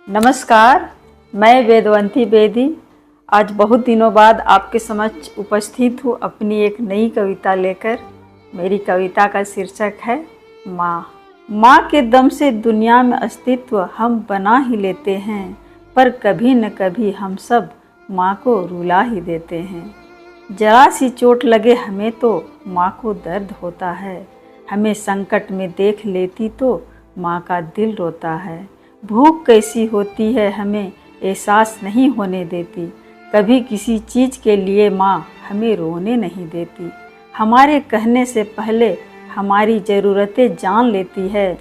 नमस्कार, मैं वेदवंती बेदी आज बहुत दिनों बाद आपके समक्ष उपस्थित हूँ अपनी एक नई कविता लेकर। मेरी कविता का शीर्षक है माँ। माँ के दम से दुनिया में अस्तित्व हम बना ही लेते हैं, पर कभी न कभी हम सब माँ को रुला ही देते हैं। जरा सी चोट लगे हमें तो माँ को दर्द होता है, हमें संकट में देख लेती तो माँ का दिल रोता है। भूख कैसी होती है हमें एहसास नहीं होने देती, कभी किसी चीज़ के लिए माँ हमें रोने नहीं देती। हमारे कहने से पहले हमारी ज़रूरतें जान लेती है,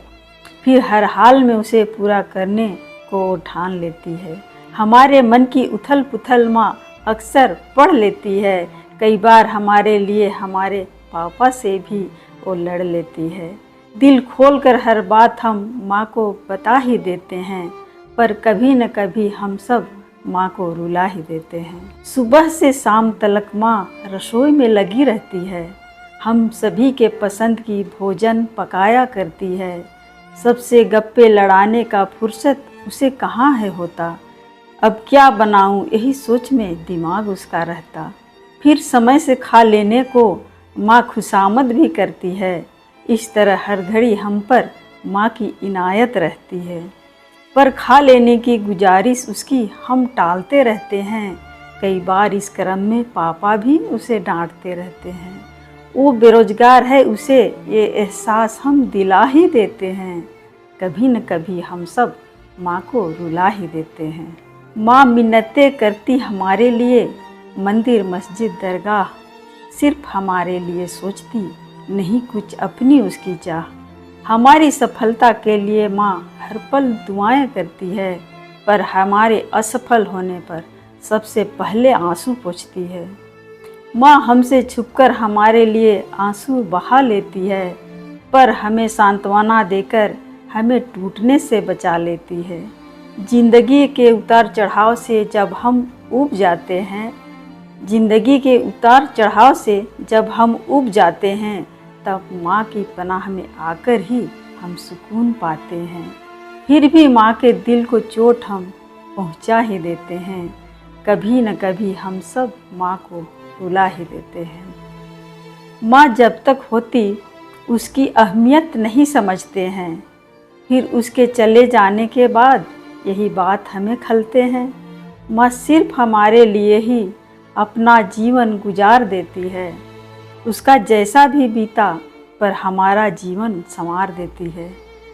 फिर हर हाल में उसे पूरा करने को ठान लेती है। हमारे मन की उथल पुथल माँ अक्सर पढ़ लेती है, कई बार हमारे लिए हमारे पापा से भी वो लड़ लेती है। दिल खोलकर हर बात हम माँ को बता ही देते हैं, पर कभी न कभी हम सब माँ को रुला ही देते हैं। सुबह से शाम तक माँ रसोई में लगी रहती है, हम सभी के पसंद की भोजन पकाया करती है। सबसे गप्पे लड़ाने का फुर्सत उसे कहाँ है होता, अब क्या बनाऊँ यही सोच में दिमाग उसका रहता। फिर समय से खा लेने को माँ खुशामद भी करती है, इस तरह हर घड़ी हम पर माँ की इनायत रहती है। पर खा लेने की गुजारिश उसकी हम टालते रहते हैं, कई बार इस क्रम में पापा भी उसे डांटते रहते हैं। वो बेरोजगार है उसे ये एहसास हम दिला ही देते हैं, कभी न कभी हम सब माँ को रुला ही देते हैं। माँ मिन्नतें करती हमारे लिए, मंदिर मस्जिद दरगाह सिर्फ हमारे लिए सोचती, नहीं कुछ अपनी उसकी चाह। हमारी सफलता के लिए माँ हर पल दुआएं करती है, पर हमारे असफल होने पर सबसे पहले आंसू पोंछती है। माँ हमसे छुपकर हमारे लिए आंसू बहा लेती है, पर हमें सांत्वना देकर हमें टूटने से बचा लेती है। जिंदगी के उतार चढ़ाव से जब हम ऊब जाते हैं, जिंदगी के उतार चढ़ाव से जब हम ऊब जाते हैं, तब माँ की पनाह में आकर ही हम सुकून पाते हैं। फिर भी माँ के दिल को चोट हम पहुँचा ही देते हैं, कभी न कभी हम सब माँ को रुला ही देते हैं। माँ जब तक होती उसकी अहमियत नहीं समझते हैं, फिर उसके चले जाने के बाद यही बात हमें खलते हैं। माँ सिर्फ हमारे लिए ही अपना जीवन गुजार देती है, उसका जैसा भी बीता पर हमारा जीवन संवार देती है।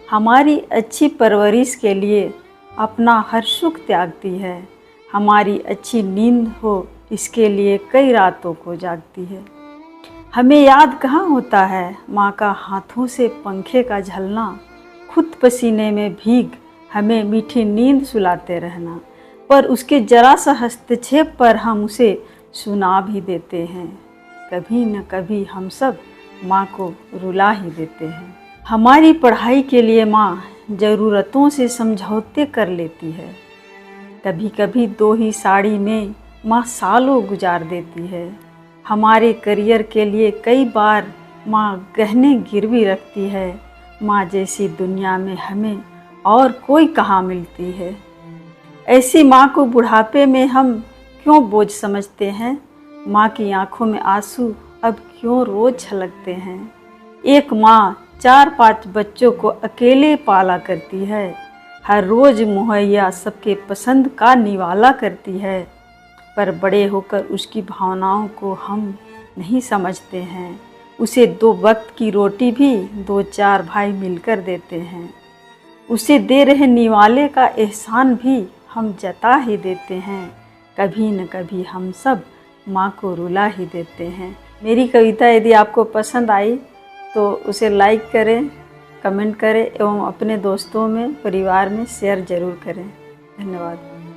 हमारी अच्छी परवरिश के लिए अपना हर सुख त्यागती है, हमारी अच्छी नींद हो इसके लिए कई रातों को जागती है। हमें याद कहाँ होता है माँ का हाथों से पंखे का झलना, खुद पसीने में भीग हमें मीठी नींद सुलाते रहना, पर उसके जरा सा हस्तक्षेप पर हम उसे सुना भी देते हैं। कभी न कभी हम सब माँ को रुला ही देते हैं। हमारी पढ़ाई के लिए माँ ज़रूरतों से समझौते कर लेती है, कभी कभी 2 ही साड़ी में माँ सालों गुजार देती है। हमारे करियर के लिए कई बार माँ गहने गिरवी रखती है, माँ जैसी दुनिया में हमें और कोई कहाँ मिलती है। ऐसी माँ को बुढ़ापे में हम क्यों बोझ समझते हैं, माँ की आंखों में आंसू अब क्यों रोज छलकते हैं। एक माँ 4-5 बच्चों को अकेले पाला करती है, हर रोज मुहैया सबके पसंद का निवाला करती है, पर बड़े होकर उसकी भावनाओं को हम नहीं समझते हैं। उसे 2 वक्त की रोटी भी 2-4 भाई मिलकर देते हैं, उसे दे रहे निवाले का एहसान भी हम जता ही देते हैं। कभी न कभी हम सब माँ को रुला ही देते हैं। मेरी कविता यदि आपको पसंद आई तो उसे लाइक करें, कमेंट करें एवं अपने दोस्तों में परिवार में शेयर ज़रूर करें। धन्यवाद।